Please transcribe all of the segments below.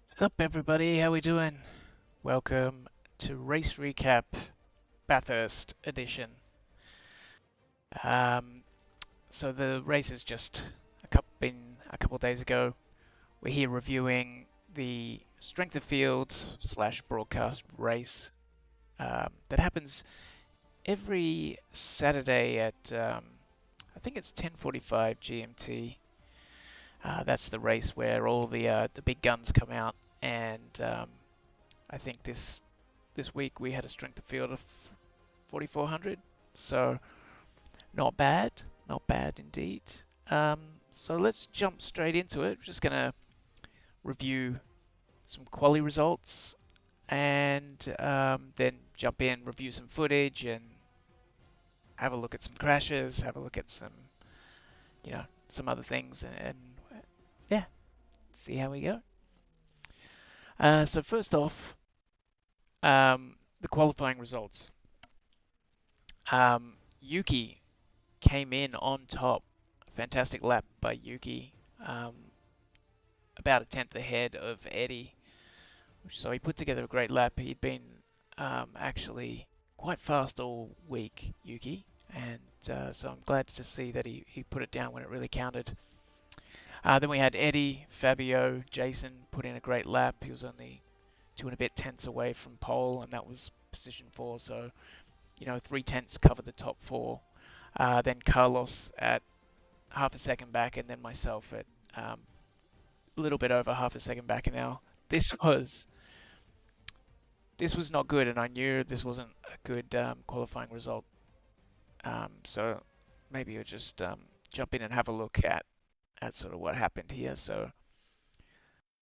What's up, everybody? How we doing? Welcome to Race Recap Bathurst edition. Um, so the race is just been a couple days ago. We're here reviewing the strength of field / broadcast race that happens every Saturday at I think it's 10:45 GMT. That's the race where all the big guns come out, and I think this week we had a strength of field of 4,400, so not bad indeed. So let's jump straight into it. We're just gonna review some quali results, and then jump in, review some footage, and have a look at some crashes, have a look at some, some other things, and yeah, see how we go. So first off, the qualifying results. Yuki came in on top. Fantastic lap by Yuki. About a tenth ahead of Eddie. So he put together a great lap. He'd been actually quite fast all week, Yuki. And so I'm glad to see that he put it down when it really counted. Then we had Eddie, Fabio, Jason put in a great lap. He was only 2 and a bit tenths away from pole, and that was position 4. So, 3 tenths covered the top 4. Then Carlos at half a second back, and then myself at a little bit over half a second back. And now this was not good, and I knew this wasn't a good qualifying result. So maybe we'll just jump in and have a look at sort of what happened here. So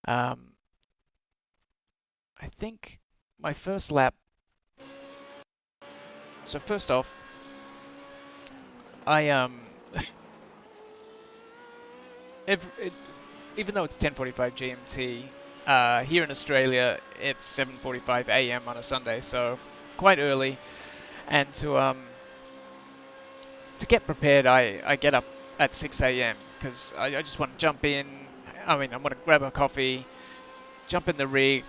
I think my first lap. So first off, I even though it's 10:45 GMT, here in Australia it's 7:45 AM on a Sunday, so quite early. And to get prepared, I get up at 6 AM because I just want to jump in. I want to grab a coffee, jump in the rig,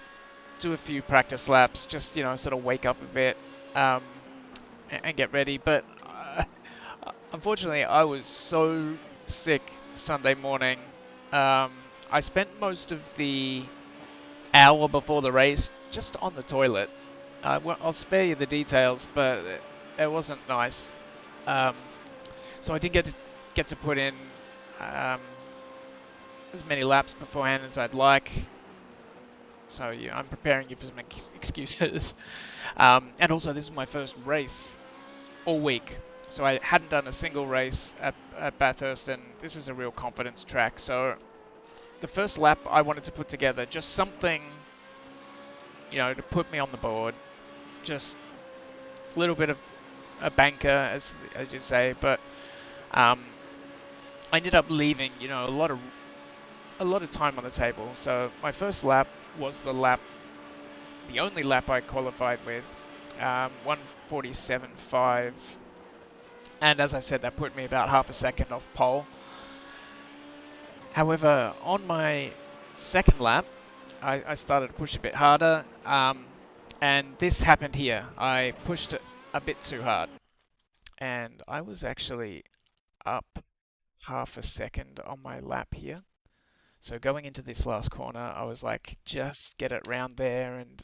do a few practice laps, just sort of wake up a bit and get ready. But unfortunately, I was so sick Sunday morning. I spent most of the hour before the race just on the toilet. I'll spare you the details, but it wasn't nice. So I didn't get to put in as many laps beforehand as I'd like. So yeah, I'm preparing you for some excuses. And also, this is my first race all week. So I hadn't done a single race at Bathurst, and this is a real confidence track. So the first lap I wanted to put together just something, to put me on the board. Just a little bit of a banker, as you say. But I ended up leaving, a lot of time on the table. So my first lap was the only lap I qualified with, 1:47.5. And as I said, that put me about half a second off pole. However, on my second lap, I started to push a bit harder, and this happened here. I pushed it a bit too hard, and I was actually up half a second on my lap here. So going into this last corner, I was like, just get it round there, and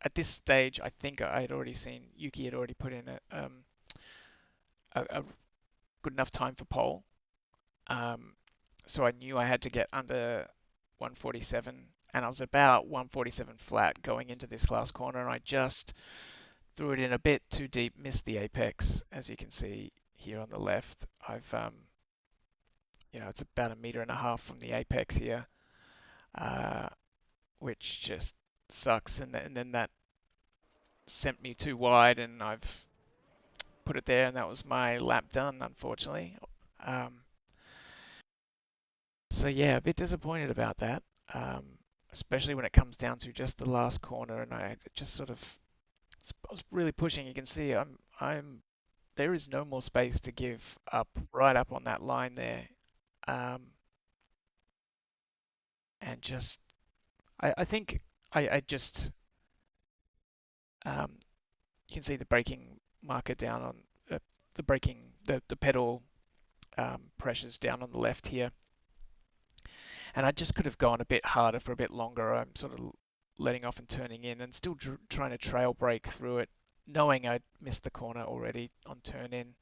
at this stage, I think I had already seen Yuki had already put in a good enough time for pole. Um, so I knew I had to get under 147, and I was about 147 flat going into this last corner, and I just threw it in a bit too deep, missed the apex, as you can see here on the left. It's about 1.5 meters from the apex here, uh, which just sucks, and then that sent me too wide, and I've put it there, and that was my lap done, unfortunately. Um, so yeah, a bit disappointed about that, um, especially when it comes down to just the last corner, and I just sort of I was really pushing. You can see there is no more space to give up right up on that line there, um, and just I think I just um, you can see the braking marker down on the braking the pedal pressures down on the left here. And I just could have gone a bit harder for a bit longer. I'm sort of letting off and turning in and still trying to trail brake through it, knowing I'd missed the corner already on turn in.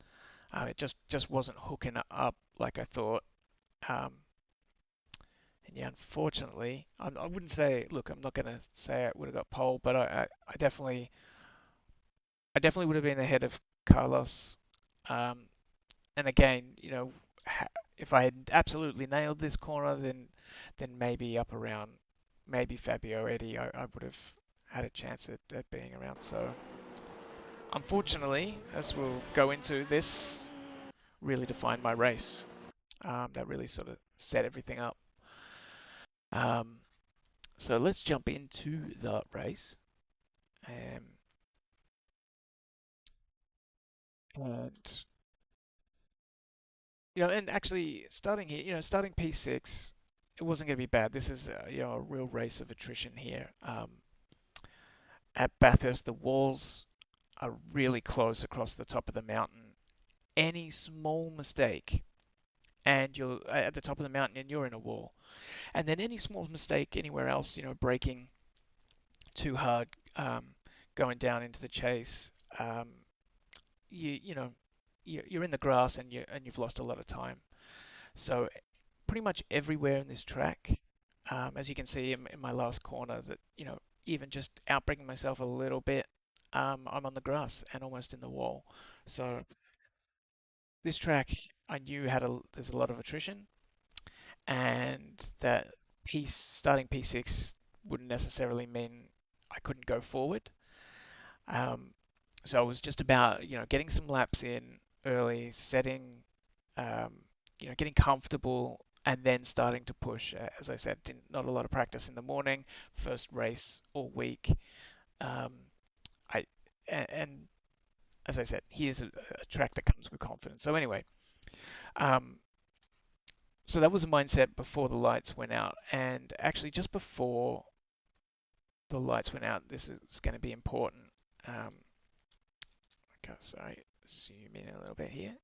It just wasn't hooking up like I thought. Um, and yeah, unfortunately, I wouldn't say. Look, I'm not going to say I would have got pole, but I definitely would have been ahead of Carlos. Um, and again, if I had absolutely nailed this corner, then maybe up around maybe Fabio Eddie, I would have had a chance at being around. So unfortunately, as we'll go into, this really defined my race. That really sort of set everything up. Um, so let's jump into the race. Um, and and actually starting here, starting P6, it wasn't going to be bad. This is a real race of attrition here. At Bathurst, the walls are really close across the top of the mountain. Any small mistake, and you're at the top of the mountain, and you're in a wall. And then any small mistake anywhere else, braking too hard, going down into the chase, you you know you're in the grass, and you've lost a lot of time. So pretty much everywhere in this track, as you can see in my last corner, that even just outbraking myself a little bit, I'm on the grass and almost in the wall. So this track, I knew there's a lot of attrition, and that starting P6 wouldn't necessarily mean I couldn't go forward. Um, so I was just about getting some laps in early, um, getting comfortable, and then starting to push. As I said, not a lot of practice in the morning, first race all week. Um, I and as I said, here's a track that comes with confidence. So anyway, um, so that was a mindset before the lights went out, and actually just before the lights went out, this is going to be important. Um, okay, sorry, zoom in a little bit here.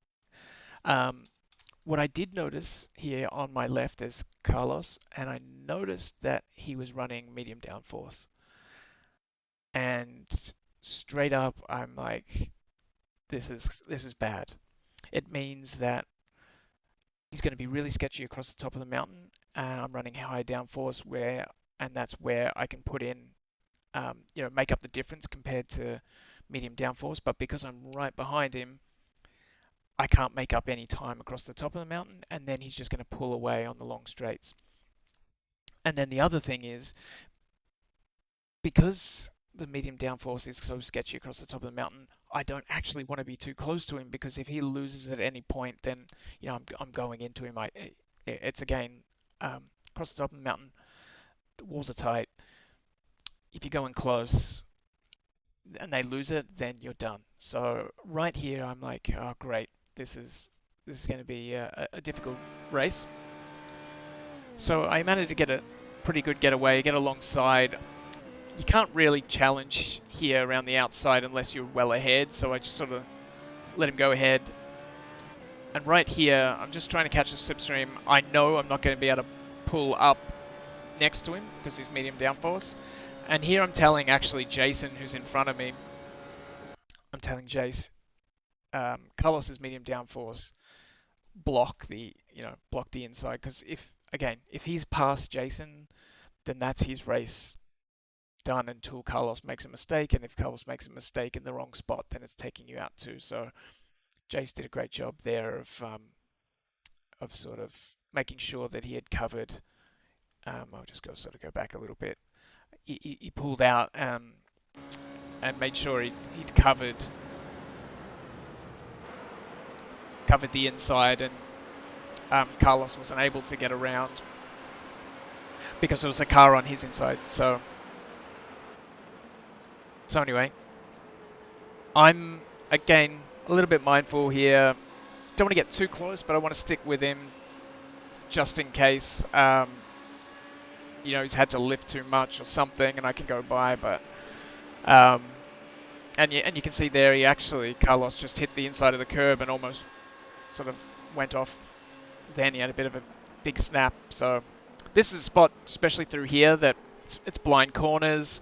Um, what I did notice here on my left is Carlos, and I noticed that he was running medium downforce. And straight up, I'm like, this is bad. It means that he's going to be really sketchy across the top of the mountain. I'm running high downforce and that's where I can put in, make up the difference compared to medium downforce. But because I'm right behind him, I can't make up any time across the top of the mountain, and then he's just going to pull away on the long straights. And then the other thing is, because the medium downforce is so sketchy across the top of the mountain, I don't actually want to be too close to him, because if he loses at any point, then I'm going into him. It's again, across the top of the mountain, the walls are tight. If you go in close and they lose it, then you're done. So right here, I'm like, oh great, this is going to be a difficult race. So I managed to get a pretty good getaway, get alongside. You can't really challenge here around the outside unless you're well ahead, so I just sort of let him go ahead. And right here, I'm just trying to catch the slipstream. I know I'm not going to be able to pull up next to him because he's medium downforce. And here I'm telling actually Jason, who's in front of me, I'm telling Jace, Carlos's medium downforce block the inside, because if he's past Jason, then that's his race done until Carlos makes a mistake, and if Carlos makes a mistake in the wrong spot, then it's taking you out too. So Jace did a great job there of sort of making sure that he had covered. I'll just go back a little bit. He pulled out and made sure he'd covered the inside, and Carlos wasn't able to get around because there was a car on his inside. So anyway, I'm again a little bit mindful here. Don't want to get too close, but I want to stick with him just in case. He's had to lift too much or something, and I can go by. But and you can see there, Carlos just hit the inside of the curb and almost sort of went off. Then he had a bit of a big snap. So this is a spot, especially through here, that it's blind corners.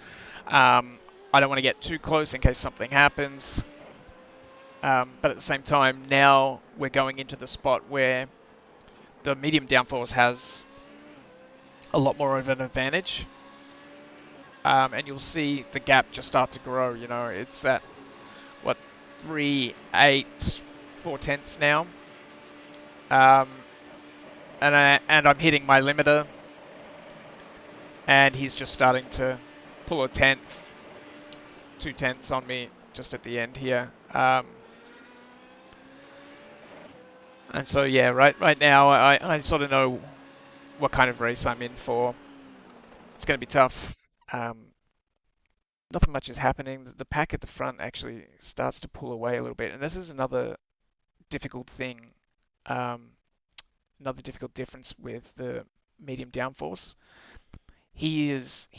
I don't want to get too close in case something happens. But at the same time, now we're going into the spot where the medium downforce has a lot more of an advantage. And you'll see the gap just start to grow. It's at, 3.8, 4/10 now. And I'm hitting my limiter. And he's just starting to pull a 10th, 2/10 on me just at the end here. And so yeah, right now I sort of know what kind of race I'm in for. It's going to be tough. Nothing much is happening. The pack at the front actually starts to pull away a little bit, and this is another difficult thing, another difficult difference with the medium downforce. Carlos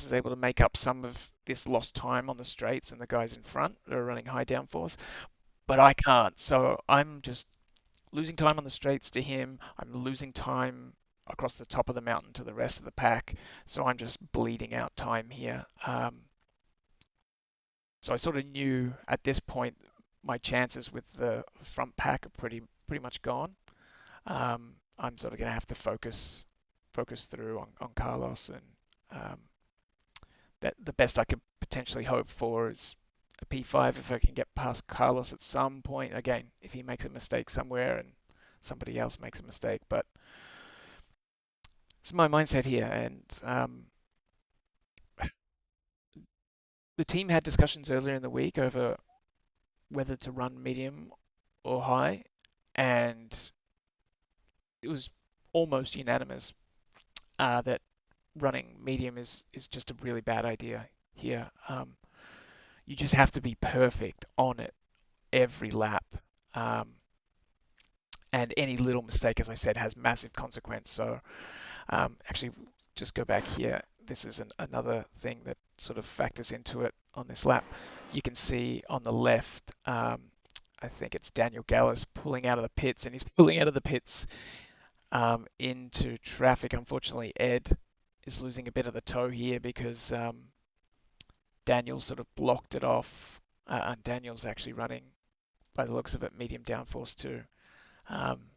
is able to make up some of this lost time on the straights and the guys in front that are running high downforce, but I can't. So I'm just losing time on the straights to him. I'm losing time across the top of the mountain to the rest of the pack. So I'm just bleeding out time here. So I sort of knew at this point my chances with the front pack are pretty much gone. I'm sort of going to have to focus through on Carlos, and that the best I could potentially hope for is a P5 if I can get past Carlos at some point. Again, if he makes a mistake somewhere and somebody else makes a mistake, but it's my mindset here. And the team had discussions earlier in the week over whether to run medium or high, and it was almost unanimous that running medium is just a really bad idea here. You just have to be perfect on it every lap. And any little mistake, as I said, has massive consequence. So actually, just go back here. This is another thing that sort of factors into it on this lap. You can see on the left, I think it's Daniel Gallus pulling out of the pits, and he's pulling out of the pits into traffic. Unfortunately, Ed is losing a bit of the toe here because Daniel sort of blocked it off, and Daniel's actually running, by the looks of it, medium downforce too.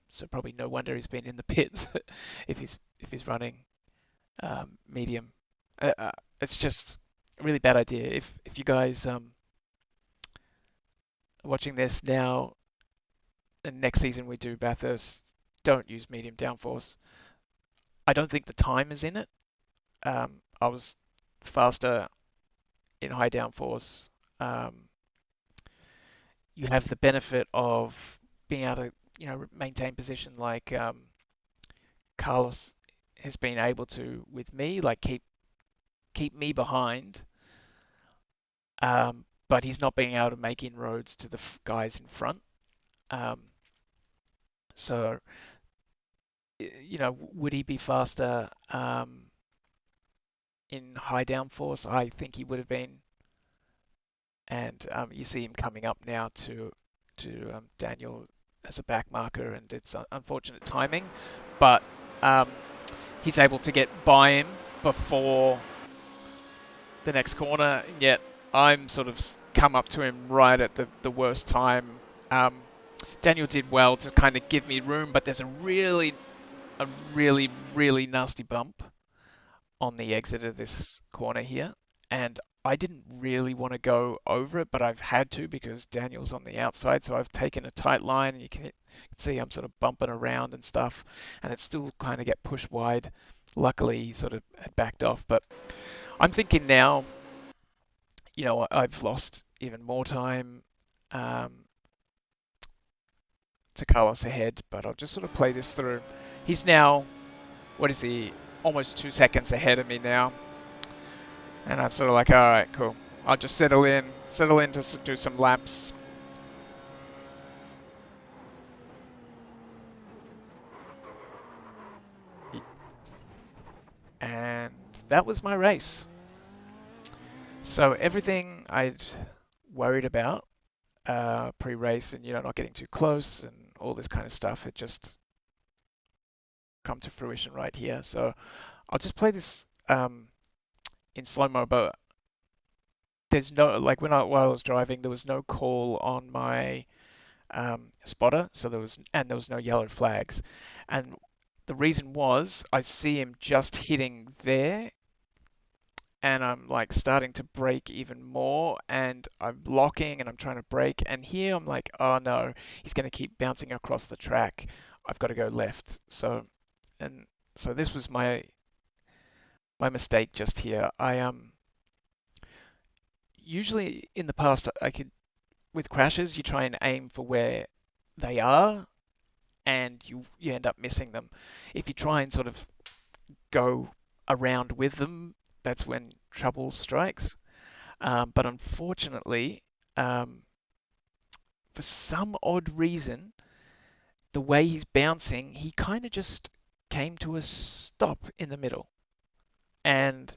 So probably no wonder he's been in the pits if he's running medium. It's just a really bad idea. If you guys are watching this now, and next season we do Bathurst, don't use medium downforce. I don't think the time is in it. I was faster in high downforce. You have the benefit of being able to maintain position like Carlos has been able to with me, like keep me behind. But he's not being able to make inroads to the guys in front. So would he be faster in high downforce? I think he would have been. And you see him coming up now to Daniel as a back marker, and it's unfortunate timing, but he's able to get by him before the next corner, and yet I'm sort of come up to him right at the worst time. Um, Daniel did well to kind of give me room, but there's a really nasty bump on the exit of this corner here, and I didn't really want to go over it, but I've had to because Daniel's on the outside, so I've taken a tight line, and you can see I'm sort of bumping around and stuff, and it still kind of get pushed wide. Luckily, he sort of had backed off, but I'm thinking now, I've lost even more time um, to Carlos ahead, but I'll just sort of play this through. He's now, what is he, almost 2 seconds ahead of me now. And I'm sort of like, all right, cool. I'll just settle in to do some laps. And that was my race. So everything I'd worried about pre-race and, not getting too close and all this kind of stuff had just come to fruition right here. So I'll just play this in slow-mo, but there's no, like while I was driving, there was no call on my spotter, so there was no yellow flags, and the reason was I see him just hitting there, and I'm like starting to brake even more, and I'm locking and I'm trying to brake, and here I'm like, oh no, he's going to keep bouncing across the track. I've got to go left. And so this was my mistake just here. I usually in the past I could with crashes you try and aim for where they are and you end up missing them. If you try and sort of go around with them, that's when trouble strikes. But unfortunately, um, for some odd reason, the way he's bouncing, he kind of just came to a stop in the middle. And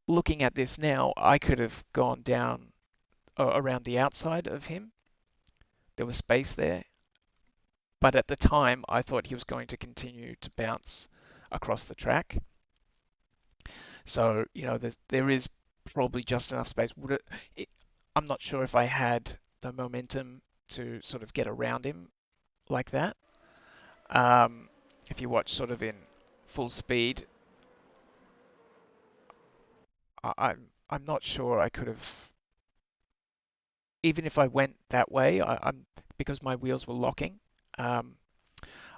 looking at this now, I could have gone down around the outside of him. There was space there. But at the time, I thought he was going to continue to bounce across the track. So, there is probably just enough space. I'm not sure if I had the momentum to sort of get around him like that. Um, if you watch sort of in full speed, I'm not sure I could have, even if I went that way, I'm because my wheels were locking. Um,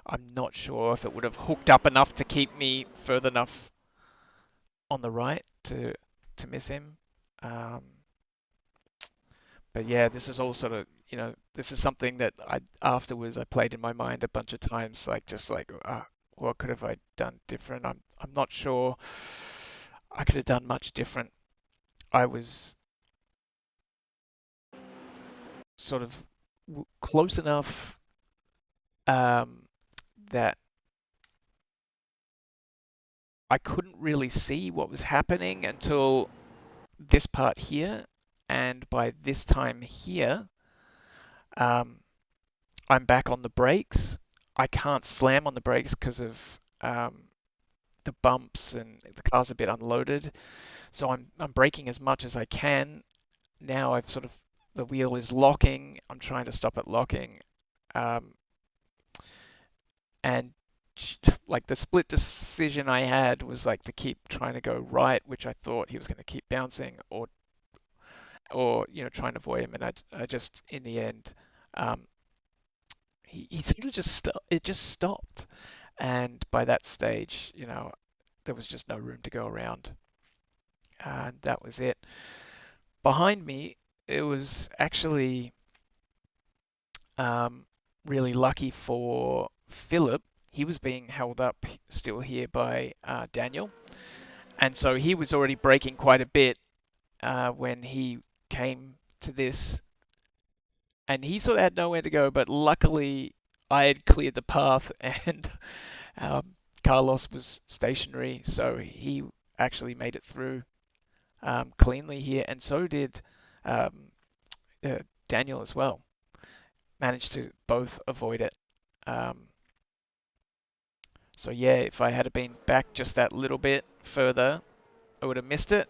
I'm not sure if it would have hooked up enough to keep me further enough on the right to miss him. Um, but yeah, this is all sort of, this is something that I afterwards I played in my mind a bunch of times, like just like, what could have I done different? I'm not sure I could have done much different. I was sort of close enough that I couldn't really see what was happening until this part here, and by this time here, um, I'm back on the brakes. I can't slam on the brakes because of the bumps and the car's a bit unloaded. So I'm braking as much as I can. Now I've sort of the wheel is locking. I'm trying to stop it locking, um, and like the split decision I had was like to keep trying to go right, which I thought he was going to keep bouncing, or try and avoid him. And I just in the end, um, he sort of it just stopped. And by that stage, there was just no room to go around. And that was it. Behind me, it was actually um, really lucky for Philip. He was being held up still here by Daniel. And so he was already braking quite a bit when he came to this. And he sort of had nowhere to go, but luckily I had cleared the path and Carlos was stationary, so he actually made it through cleanly here, and so did um, Daniel as well. Managed to both avoid it. Um, so yeah, if I had been back just that little bit further, I would have missed it.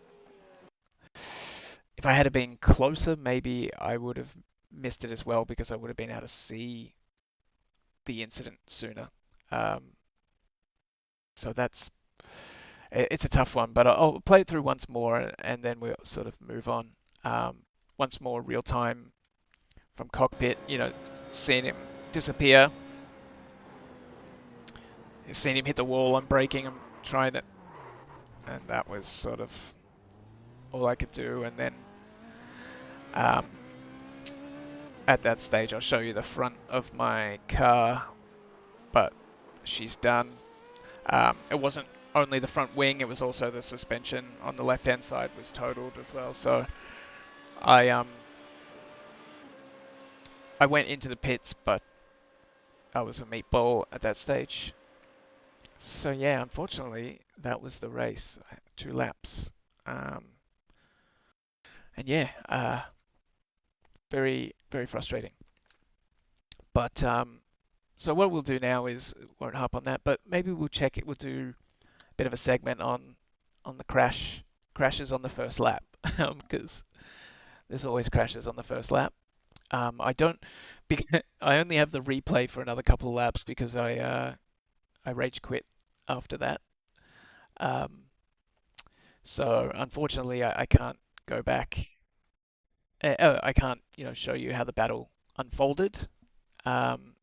if I had been closer, maybe I would have missed it as well because I would have been able to see the incident sooner. Um, so it's a tough one, but I'll play it through once more and then we'll sort of move on. Once more, real time from cockpit, seeing him disappear, seeing him hit the wall. I'm braking, I'm trying to, and that was sort of all I could do. And then um, at that stage, I'll show you the front of my car, but she's done. It wasn't only the front wing, it was also the suspension on the left hand side was totaled as well. So I went into the pits, but I was a meatball at that stage. So yeah, unfortunately, that was the race. 2 laps. Um, and yeah, very, very frustrating. But so what we'll do now is, won't harp on that, but maybe we'll check it. We'll do a bit of a segment on the crashes on the first lap, because there's always crashes on the first lap. I don't, because I only have the replay for another couple of laps because I rage quit after that. Um, so unfortunately, I can't go back. I can't, show you how the battle unfolded. Um,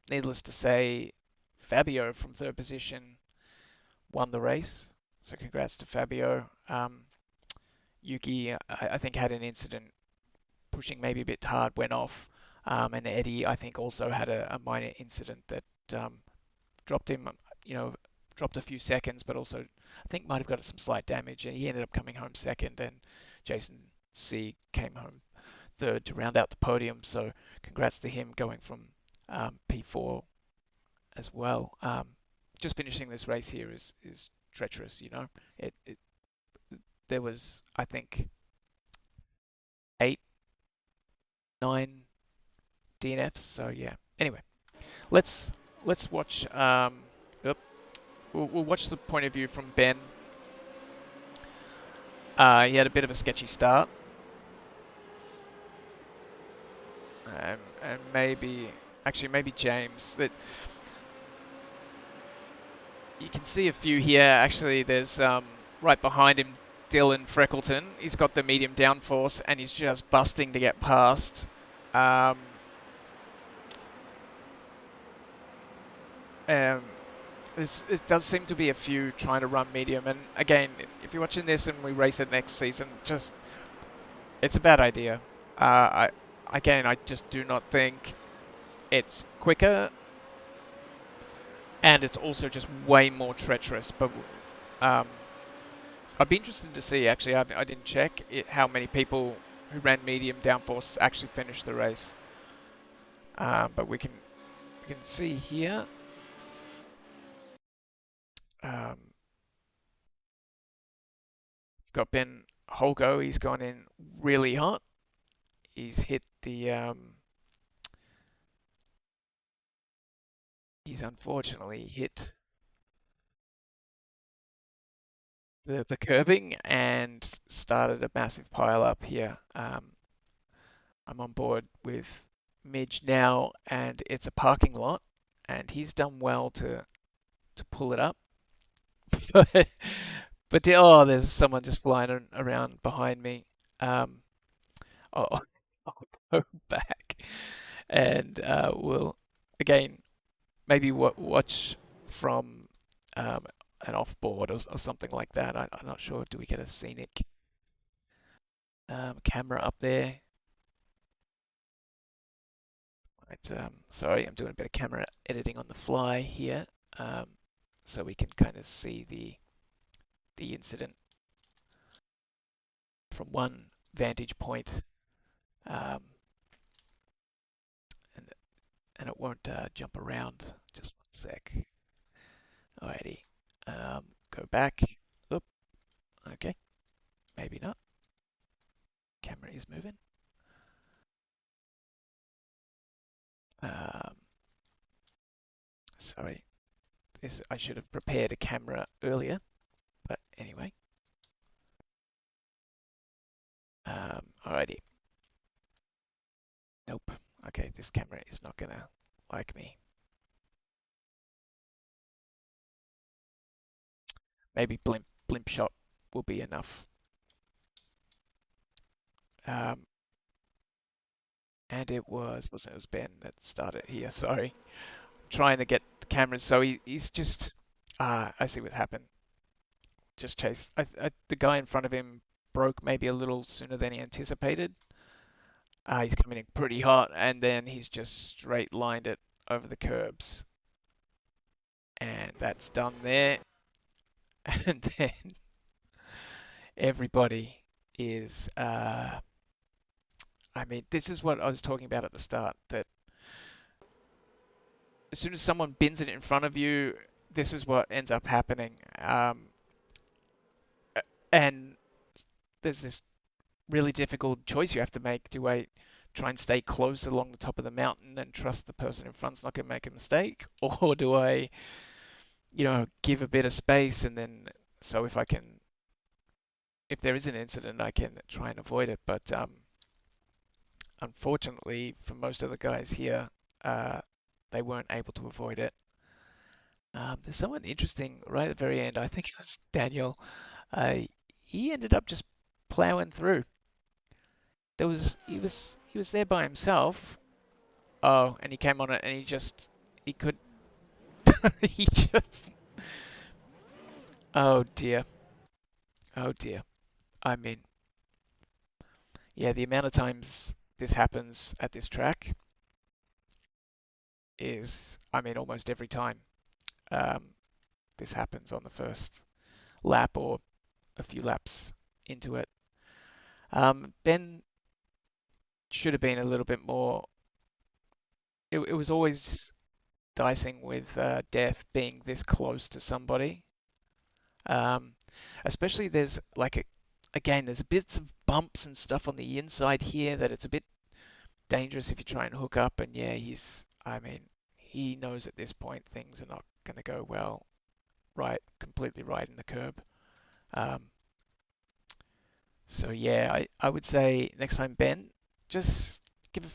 Needless to say, Fabio from third position won the race. So congrats to Fabio. Yuki, I think, had an incident pushing maybe a bit hard, went off. And Eddie, I think, also had a minor incident that um, dropped him, you know, dropped a few seconds, but also I think might have got some slight damage. And he ended up coming home second, and Jason C came home third to round out the podium. So congrats to him going from P4 as well. Just finishing this race here is treacherous. It there was, I think, 8, 9 DNFs. So yeah. Anyway, let's let's watch. Yep, we'll watch the point of view from Ben. He had a bit of a sketchy start, and maybe James. That you can see a few here. Actually, there's right behind him, Dylan Freckleton. He's got the medium downforce and he's just busting to get past. Um, um, it does seem to be a few trying to run medium. And again, if you're watching this and we race it next season, it's a bad idea. I just do not think it's quicker, and it's also just way more treacherous. But um, I'd be interested to see, actually, I didn't check how many people who ran medium downforce actually finished the race. But we can see here. Um, got Ben Holgo. He's gone in really hot. He's hit he's unfortunately hit the curbing and started a massive pile up here. I'm on board with Midge now, and it's a parking lot, and he's done well to pull it up. But there's someone just flying around behind me. Um, I'll, I'll go back and we'll again maybe watch from an off board or something like that. I'm not sure. Do we get a scenic camera up there? Right, sorry, I'm doing a bit of camera editing on the fly here, um, so we can kind of see the incident from one vantage point, um, and and it won't jump around. Just one sec. Alrighty, go back. Oop. Okay, maybe not. Camera is moving. Um, Sorry, I should have prepared a camera earlier, but anyway. Alrighty. Nope. Okay, this camera is not gonna like me. Maybe blimp shot will be enough. Um, and it wasn't it was Ben that started here. Sorry, trying to get the cameras. So he's just I see what happened. Just chased. The guy in front of him broke maybe a little sooner than he anticipated. He's coming in pretty hot, and then he's just straight lined it over the curbs, and that's done there. And then everybody is. I mean, this is what I was talking about at the start. That as soon as someone bins it in front of you, this is what ends up happening. And there's this really difficult choice you have to make. Do I try and stay close along the top of the mountain and trust the person in front's not going to make a mistake? Or do I, give a bit of space and then so if there is an incident, I can try and avoid it. But unfortunately, for most of the guys here, uh, they weren't able to avoid it. There's someone interesting right at the very end. I think it was Daniel. Uh, he ended up just plowing through. He was there by himself. Oh, and he came on it, and he could he just oh dear, oh dear. I mean, yeah, the amount of times this happens at this track is, I mean, almost every time um, this happens on the first lap or a few laps into it. Ben should have been a little bit more. It was always dicing with death being this close to somebody. Um, Especially there's like again, there's bits of bumps and stuff on the inside here that it's a bit dangerous if you try and hook up. And yeah, I mean, he knows at this point things are not going to go well, right, completely right in the curb. Um, so yeah, I would say next time, Ben, just give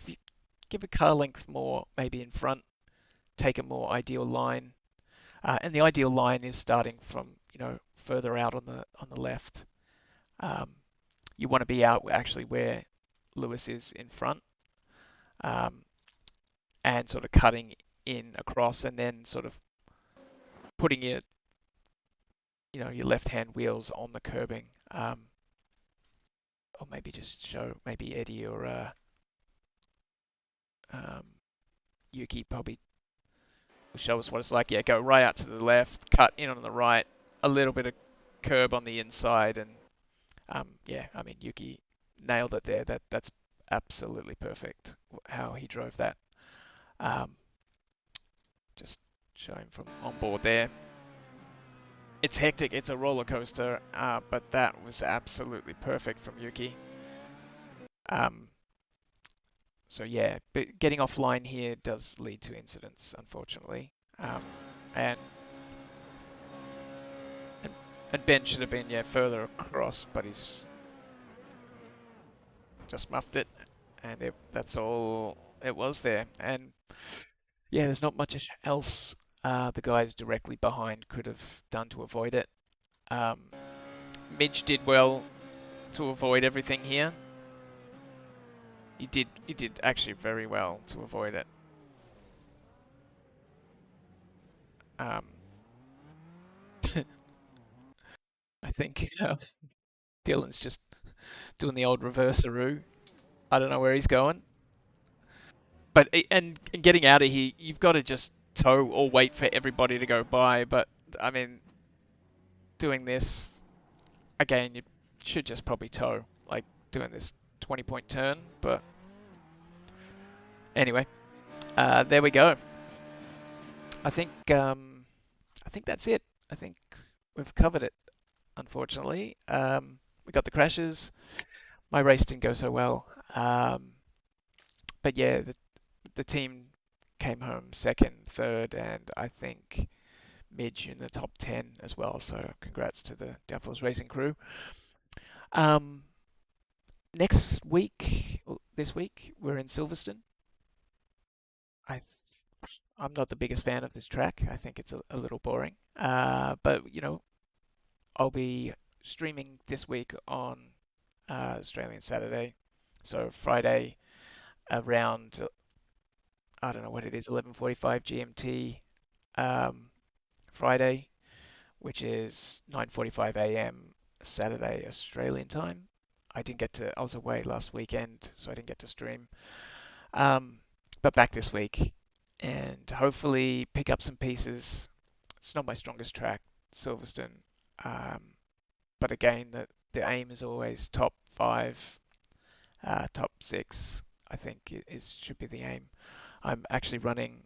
give a car length more, maybe in front, take a more ideal line. And the ideal line is starting from, further out on the left. Um, you want to be out actually where Lewis is in front, um, and sort of cutting in across, and then sort of putting your left hand wheels on the curbing, or maybe just show maybe Eddie or um, Yuki probably will show us what it's like. Yeah, go right out to the left, cut in on the right, a little bit of curb on the inside, and yeah, I mean Yuki nailed it there. That's absolutely perfect how he drove that. Um, just showing from on board there. It's hectic. It's a roller coaster, but that was absolutely perfect from Yuki. Um, so yeah, but getting offline here does lead to incidents, unfortunately. And, and and Ben should have been further across, but he's just muffed it, and that's all it was there. And yeah, there's not much else the guys directly behind could have done to avoid it. Um, Midge did well to avoid everything here. He did actually very well to avoid it. Um, I think Dylan's just doing the old reverse-a-roo. I don't know where he's going, but and getting out of here, you've got to just tow or wait for everybody to go by. But I mean, doing this again, you should just probably tow, like doing this 20-point turn. But anyway, there we go. I think that's it. I think we've covered it. Unfortunately, we got the crashes. My race didn't go so well. But yeah, the team came home second, third, and I think Midge in the top 10 as well. So congrats to the Downforce Racing crew. Um, Next week, this week, we're in Silverstone. I I'm not the biggest fan of this track. I think it's a little boring. But I'll be streaming this week on Australian Saturday. So Friday around I don't know what it is, 11:45 GMT. Um, Friday, which is 9:45 a.m. Saturday Australian time. I was away last weekend, so I didn't get to stream. Um, but back this week and hopefully pick up some pieces. It's not my strongest track, Silverstone. Um, but again, the aim is always top five, top six. I think should be the aim. I'm actually running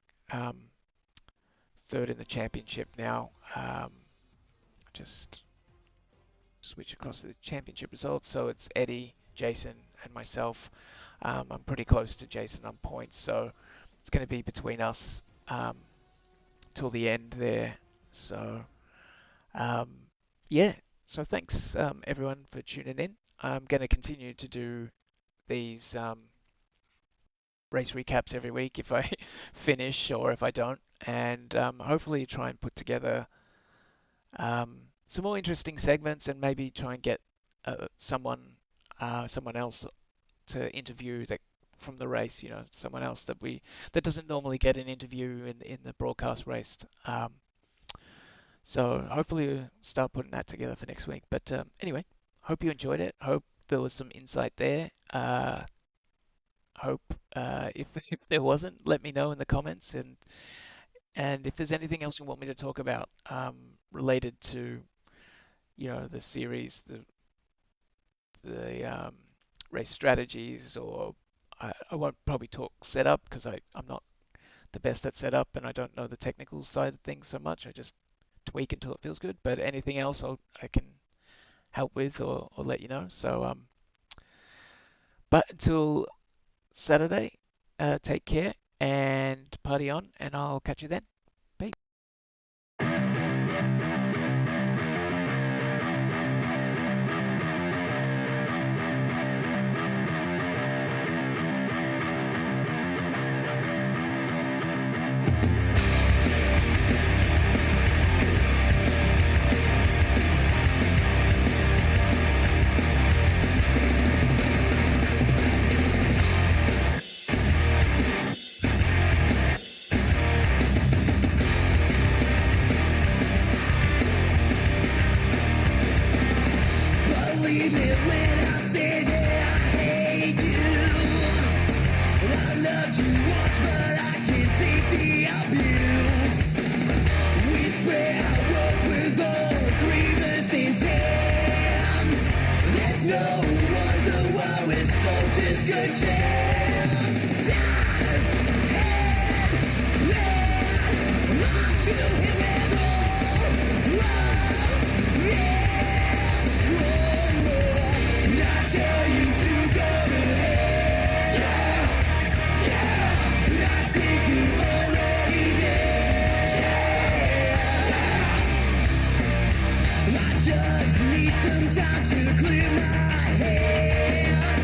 third in the championship now. Just switch across to the championship results. So it's Eddie, Jason, and myself. I'm pretty close to Jason on points, so it's going to be between us till the end there. So um, yeah, so thanks everyone for tuning in. I'm going to continue to do these race recaps every week if I finish or if I don't, and hopefully try and put together some more interesting segments and maybe try and get someone else to interview that from the race, someone else that doesn't normally get an interview in the broadcast race. So hopefully we'll start putting that together for next week. But anyway, hope you enjoyed it. Hope there was some insight there. Hope if there wasn't, let me know in the comments, and if there's anything else you want me to talk about related to the series, the race strategies, or I won't probably talk setup because I'm not the best at setup and I don't know the technical side of things so much. I just tweak until it feels good. But anything else I can help with or let you know. So but until Saturday, take care and party on, and I'll catch you then. Peace. Believe it when I say that I hate you. I loved you once, but I can't take the abuse. We spread our words with all grievous intent. There's no wonder why we're so discontent. Dive head onto him and all. Whoa, yeah, strong. I tell you to go to hell. Yeah, yeah. I think you already did. Yeah, I just need some time to clear my head.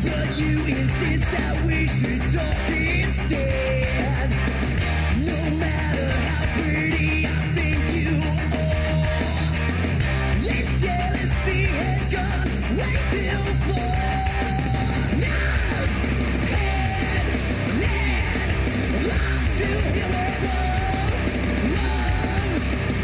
But you insist that we should talk instead. No matter how pretty I think you are, this jealousy has gone way too far.